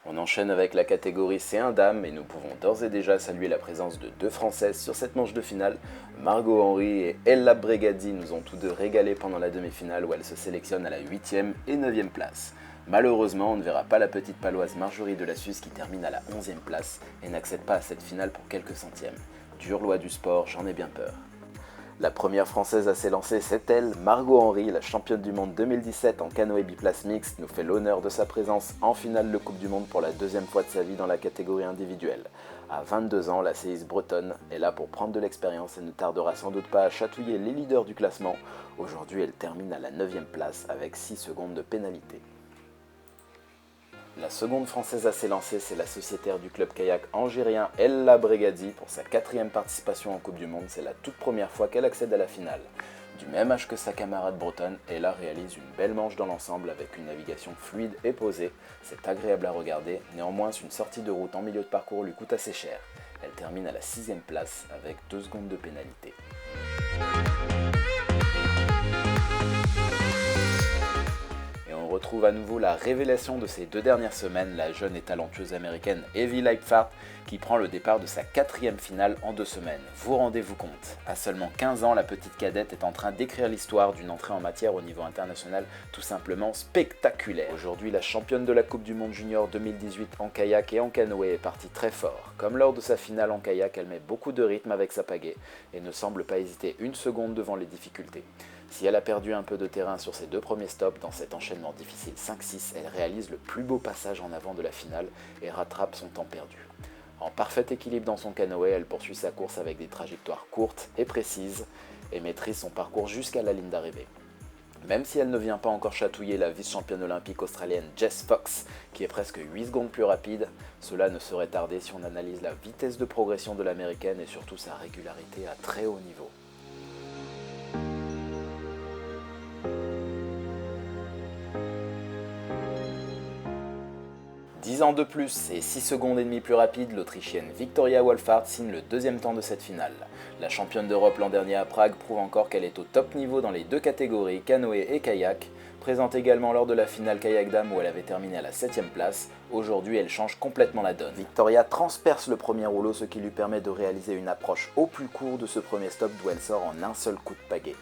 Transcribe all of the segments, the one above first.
On enchaîne avec la catégorie C1 dames et nous pouvons d'ores et déjà saluer la présence de deux Françaises sur cette manche de finale. Margot Henry et Ella Bregadi nous ont tous deux régalé pendant la demi-finale où elles se sélectionnent à la 8e et 9e place. Malheureusement, on ne verra pas la petite paloise Marjorie Delassus qui termine à la 11e place et n'accède pas à cette finale pour quelques centièmes. Dure loi du sport, j'en ai bien peur. La première française à s'élancer, c'est elle, Margot Henry, la championne du monde 2017 en canoë biplace mixte, nous fait l'honneur de sa présence en finale de Coupe du Monde pour la deuxième fois de sa vie dans la catégorie individuelle. À 22 ans, la séiste bretonne est là pour prendre de l'expérience et ne tardera sans doute pas à chatouiller les leaders du classement. Aujourd'hui, elle termine à la 9e place avec 6 secondes de pénalité. La seconde française à s'élancer, c'est la sociétaire du club kayak algérien Ella Bregadi pour sa 4e participation en Coupe du Monde. C'est la toute première fois qu'elle accède à la finale. Du même âge que sa camarade bretonne, Ella réalise une belle manche dans l'ensemble avec une navigation fluide et posée. C'est agréable à regarder, néanmoins une sortie de route en milieu de parcours lui coûte assez cher. Elle termine à la 6e place avec 2 secondes de pénalité. On retrouve à nouveau la révélation de ces 2 dernières semaines, la jeune et talentueuse américaine Evie Leipfart, qui prend le départ de sa 4e finale en 2 semaines. Vous rendez-vous compte, à seulement 15 ans, la petite cadette est en train d'écrire l'histoire d'une entrée en matière au niveau international tout simplement spectaculaire. Aujourd'hui, la championne de la Coupe du Monde Junior 2018 en kayak et en canoë est partie très fort. Comme lors de sa finale en kayak, elle met beaucoup de rythme avec sa pagaie et ne semble pas hésiter une seconde devant les difficultés. Si elle a perdu un peu de terrain sur ses 2 premiers stops dans cet enchaînement difficile 5-6, elle réalise le plus beau passage en avant de la finale et rattrape son temps perdu. En parfait équilibre dans son canoë, elle poursuit sa course avec des trajectoires courtes et précises et maîtrise son parcours jusqu'à la ligne d'arrivée. Même si elle ne vient pas encore chatouiller la vice-championne olympique australienne Jess Fox, qui est presque 8 secondes plus rapide, cela ne saurait tarder si on analyse la vitesse de progression de l'américaine et surtout sa régularité à très haut niveau. 10 ans de plus et 6 secondes et demie plus rapide, l'Autrichienne Victoria Wolfart signe le 2e temps de cette finale. La championne d'Europe l'an dernier à Prague prouve encore qu'elle est au top niveau dans les 2 catégories, canoë et kayak. Présente également lors de la finale kayak dame où elle avait terminé à la 7e place, aujourd'hui elle change complètement la donne. Victoria transperce le premier rouleau, ce qui lui permet de réaliser une approche au plus court de ce premier stop d'où elle sort en un seul coup de pagaie.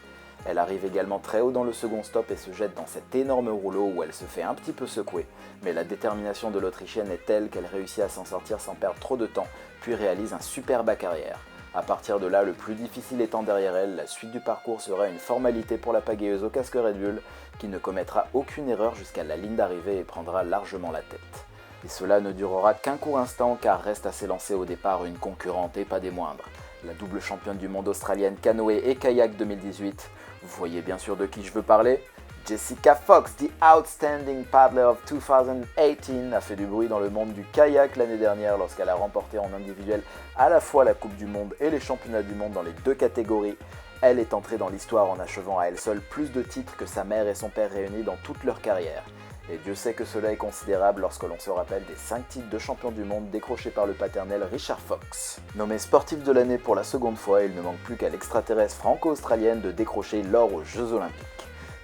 Elle arrive également très haut dans le second stop et se jette dans cet énorme rouleau où elle se fait un petit peu secouer. Mais la détermination de l'Autrichienne est telle qu'elle réussit à s'en sortir sans perdre trop de temps, puis réalise un super bac arrière. A partir de là, le plus difficile étant derrière elle, la suite du parcours sera une formalité pour la pagayeuse au casque Red Bull, qui ne commettra aucune erreur jusqu'à la ligne d'arrivée et prendra largement la tête. Et cela ne durera qu'un court instant car reste à s'élancer au départ une concurrente et pas des moindres. La double championne du monde australienne canoë et kayak 2018. Vous voyez bien sûr de qui je veux parler. Jessica Fox, the outstanding paddler of 2018, a fait du bruit dans le monde du kayak l'année dernière lorsqu'elle a remporté en individuel à la fois la Coupe du Monde et les championnats du monde dans les 2 catégories. Elle est entrée dans l'histoire en achevant à elle seule plus de titres que sa mère et son père réunis dans toute leur carrière. Et Dieu sait que cela est considérable lorsque l'on se rappelle des 5 titres de champion du monde décrochés par le paternel Richard Fox. Nommé sportif de l'année pour la seconde fois, il ne manque plus qu'à l'extraterrestre franco-australienne de décrocher l'or aux Jeux Olympiques.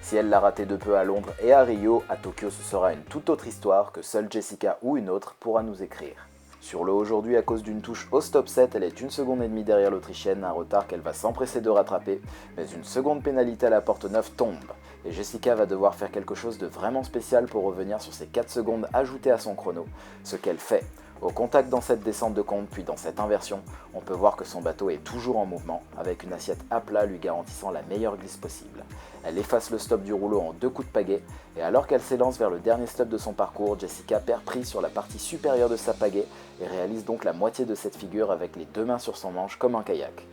Si elle l'a raté de peu à Londres et à Rio, à Tokyo ce sera une toute autre histoire que seule Jessica ou une autre pourra nous écrire. Sur le aujourd'hui, à cause d'une touche au stop 7, elle est 1 seconde et demie derrière l'Autrichienne, un retard qu'elle va s'empresser de rattraper, mais une seconde pénalité à la porte 9 tombe. Et Jessica va devoir faire quelque chose de vraiment spécial pour revenir sur ces 4 secondes ajoutées à son chrono, ce qu'elle fait. Au contact dans cette descente de compte, puis dans cette inversion, on peut voir que son bateau est toujours en mouvement, avec une assiette à plat lui garantissant la meilleure glisse possible. Elle efface le stop du rouleau en 2 coups de pagaie, et alors qu'elle s'élance vers le dernier stop de son parcours, Jessica perd prise sur la partie supérieure de sa pagaie et réalise donc la moitié de cette figure avec les 2 mains sur son manche comme un kayak.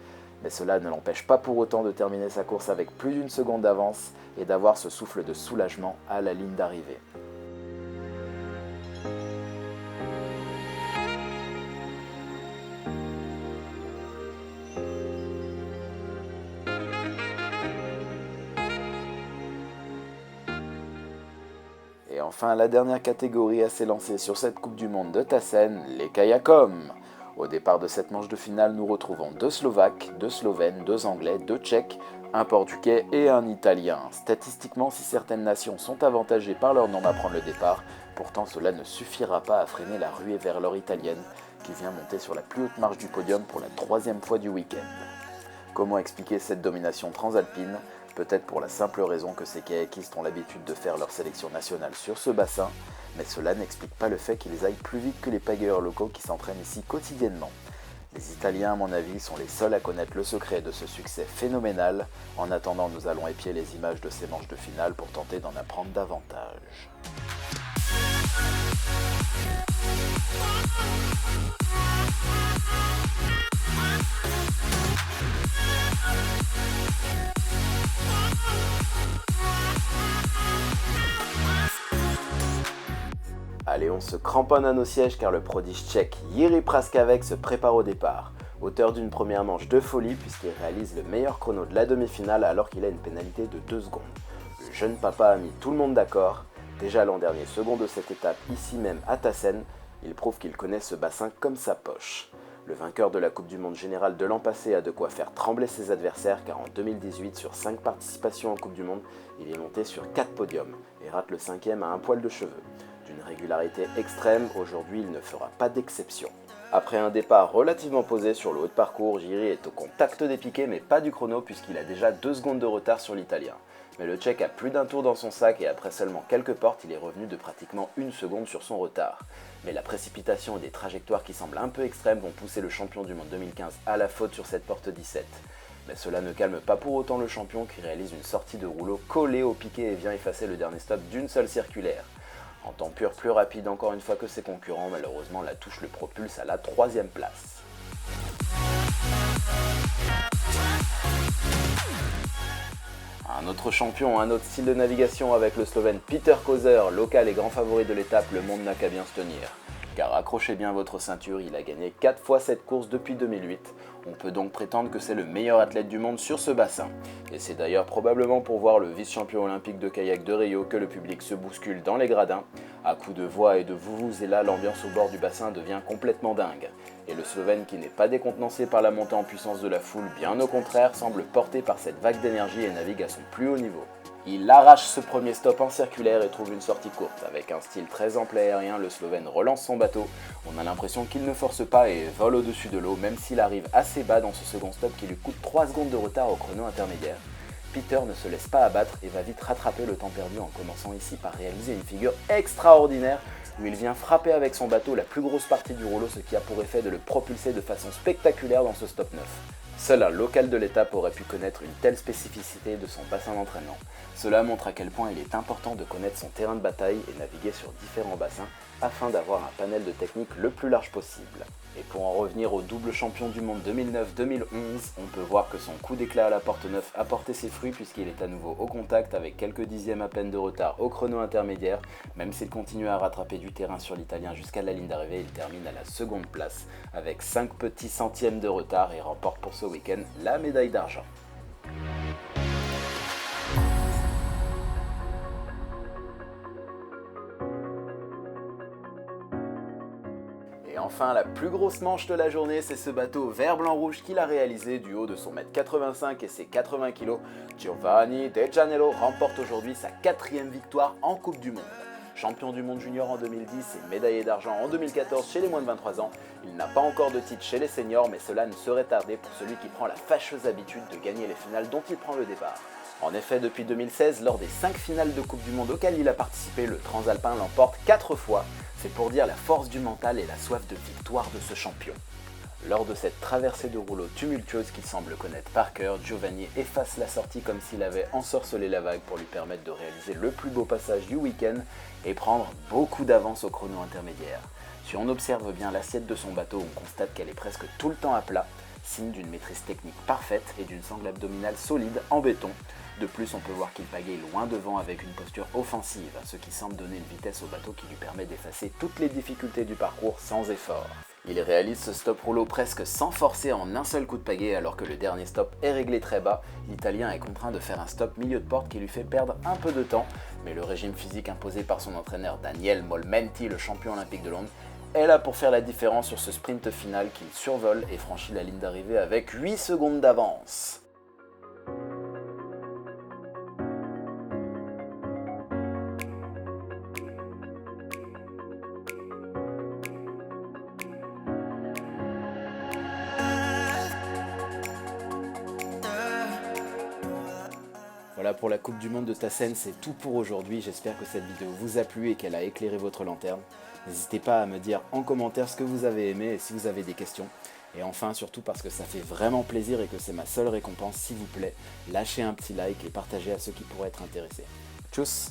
Mais cela ne l'empêche pas pour autant de terminer sa course avec plus d'1 seconde d'avance et d'avoir ce souffle de soulagement à la ligne d'arrivée. Et enfin, la dernière catégorie à s'élancer sur cette Coupe du Monde de Tassen, les kayakom. Au départ de cette manche de finale, nous retrouvons 2 Slovaques, 2 Slovènes, 2 Anglais, 2 Tchèques, un Portugais et un Italien. Statistiquement, si certaines nations sont avantagées par leur nombre à prendre le départ, pourtant cela ne suffira pas à freiner la ruée vers l'or italienne qui vient monter sur la plus haute marche du podium pour la 3e fois du week-end. Comment expliquer cette domination transalpine ? Peut-être pour la simple raison que ces kayakistes ont l'habitude de faire leur sélection nationale sur ce bassin, mais cela n'explique pas le fait qu'ils aillent plus vite que les pagayeurs locaux qui s'entraînent ici quotidiennement. Les Italiens, à mon avis, sont les seuls à connaître le secret de ce succès phénoménal. En attendant, nous allons épier les images de ces manches de finale pour tenter d'en apprendre davantage. Allez, on se cramponne à nos sièges car le prodige tchèque Jiří Praskavec se prépare au départ. Auteur d'une première manche de folie puisqu'il réalise le meilleur chrono de la demi-finale alors qu'il a une pénalité de 2 secondes. Le jeune papa a mis tout le monde d'accord. Déjà l'an dernier, second de cette étape ici même à Tassen, il prouve qu'il connaît ce bassin comme sa poche. Le vainqueur de la Coupe du Monde générale de l'an passé a de quoi faire trembler ses adversaires car en 2018, sur 5 participations en Coupe du Monde, il est monté sur 4 podiums et rate le 5e à un poil de cheveux. D'une régularité extrême, aujourd'hui il ne fera pas d'exception. Après un départ relativement posé sur le haut de parcours, Jiří est au contact des piquets mais pas du chrono puisqu'il a déjà 2 secondes de retard sur l'Italien. Mais le Tchèque a plus d'un tour dans son sac et après seulement quelques portes, il est revenu de pratiquement 1 seconde sur son retard. Mais la précipitation et des trajectoires qui semblent un peu extrêmes vont pousser le champion du monde 2015 à la faute sur cette porte 17. Mais cela ne calme pas pour autant le champion qui réalise une sortie de rouleau collée au piquet et vient effacer le dernier stop d'une seule circulaire. En temps pur, plus rapide encore une fois que ses concurrents, malheureusement la touche le propulse à la 3e place. Un autre champion, un autre style de navigation avec le Slovène Peter Kozer, local et grand favori de l'étape, le monde n'a qu'à bien se tenir. Car accrochez bien votre ceinture, il a gagné 4 fois cette course depuis 2008. On peut donc prétendre que c'est le meilleur athlète du monde sur ce bassin. Et c'est d'ailleurs probablement pour voir le vice-champion olympique de kayak de Rio que le public se bouscule dans les gradins. À coups de voix et de vuvuzela, l'ambiance au bord du bassin devient complètement dingue. Et le Slovène, qui n'est pas décontenancé par la montée en puissance de la foule, bien au contraire, semble porté par cette vague d'énergie et navigue à son plus haut niveau. Il arrache ce premier stop en circulaire et trouve une sortie courte. Avec un style très ample aérien, le Slovène relance son bateau. On a l'impression qu'il ne force pas et vole au-dessus de l'eau, même s'il arrive assez bas dans ce second stop qui lui coûte 3 secondes de retard au chrono intermédiaire. Peter ne se laisse pas abattre et va vite rattraper le temps perdu en commençant ici par réaliser une figure extraordinaire où il vient frapper avec son bateau la plus grosse partie du rouleau, ce qui a pour effet de le propulser de façon spectaculaire dans ce stop 9. Seul un local de l'étape aurait pu connaître une telle spécificité de son bassin d'entraînement. Cela montre à quel point il est important de connaître son terrain de bataille et naviguer sur différents bassins afin d'avoir un panel de techniques le plus large possible. Et pour en revenir au double champion du monde 2009-2011, on peut voir que son coup d'éclat à la porte 9 a porté ses fruits puisqu'il est à nouveau au contact avec quelques dixièmes à peine de retard au chrono intermédiaire. Même s'il continue à rattraper du terrain sur l'Italien jusqu'à la ligne d'arrivée, il termine à la seconde place avec 5 petits centièmes de retard et remporte pour ce week-end la médaille d'argent. Et enfin, la plus grosse manche de la journée, c'est ce bateau vert-blanc-rouge qu'il a réalisé du haut de son 1m85 et ses 80 kg. Giovanni De Gianello remporte aujourd'hui sa 4e victoire en Coupe du Monde. Champion du monde junior en 2010 et médaillé d'argent en 2014 chez les moins de 23 ans, il n'a pas encore de titre chez les seniors, mais cela ne saurait tarder pour celui qui prend la fâcheuse habitude de gagner les finales dont il prend le départ. En effet, depuis 2016, lors des 5 finales de Coupe du Monde auxquelles il a participé, le Transalpin l'emporte 4 fois. C'est pour dire la force du mental et la soif de victoire de ce champion. Lors de cette traversée de rouleau tumultueuse qu'il semble connaître par cœur, Giovanni efface la sortie comme s'il avait ensorcelé la vague pour lui permettre de réaliser le plus beau passage du week-end et prendre beaucoup d'avance au chrono intermédiaire. Si on observe bien l'assiette de son bateau, on constate qu'elle est presque tout le temps à plat, signe d'une maîtrise technique parfaite et d'une sangle abdominale solide en béton. De plus, on peut voir qu'il pagaie loin devant avec une posture offensive, ce qui semble donner une vitesse au bateau qui lui permet d'effacer toutes les difficultés du parcours sans effort. Il réalise ce stop rouleau presque sans forcer en un seul coup de pagaie alors que le dernier stop est réglé très bas. L'Italien est contraint de faire un stop milieu de porte qui lui fait perdre un peu de temps, mais le régime physique imposé par son entraîneur Daniel Molmenti, le champion olympique de Londres, est là pour faire la différence sur ce sprint final qu'il survole et franchit la ligne d'arrivée avec 8 secondes d'avance. Voilà pour la Coupe du Monde de Tassen, c'est tout pour aujourd'hui. J'espère que cette vidéo vous a plu et qu'elle a éclairé votre lanterne. N'hésitez pas à me dire en commentaire ce que vous avez aimé et si vous avez des questions. Et enfin, surtout parce que ça fait vraiment plaisir et que c'est ma seule récompense, s'il vous plaît, lâchez un petit like et partagez à ceux qui pourraient être intéressés. Tchuss!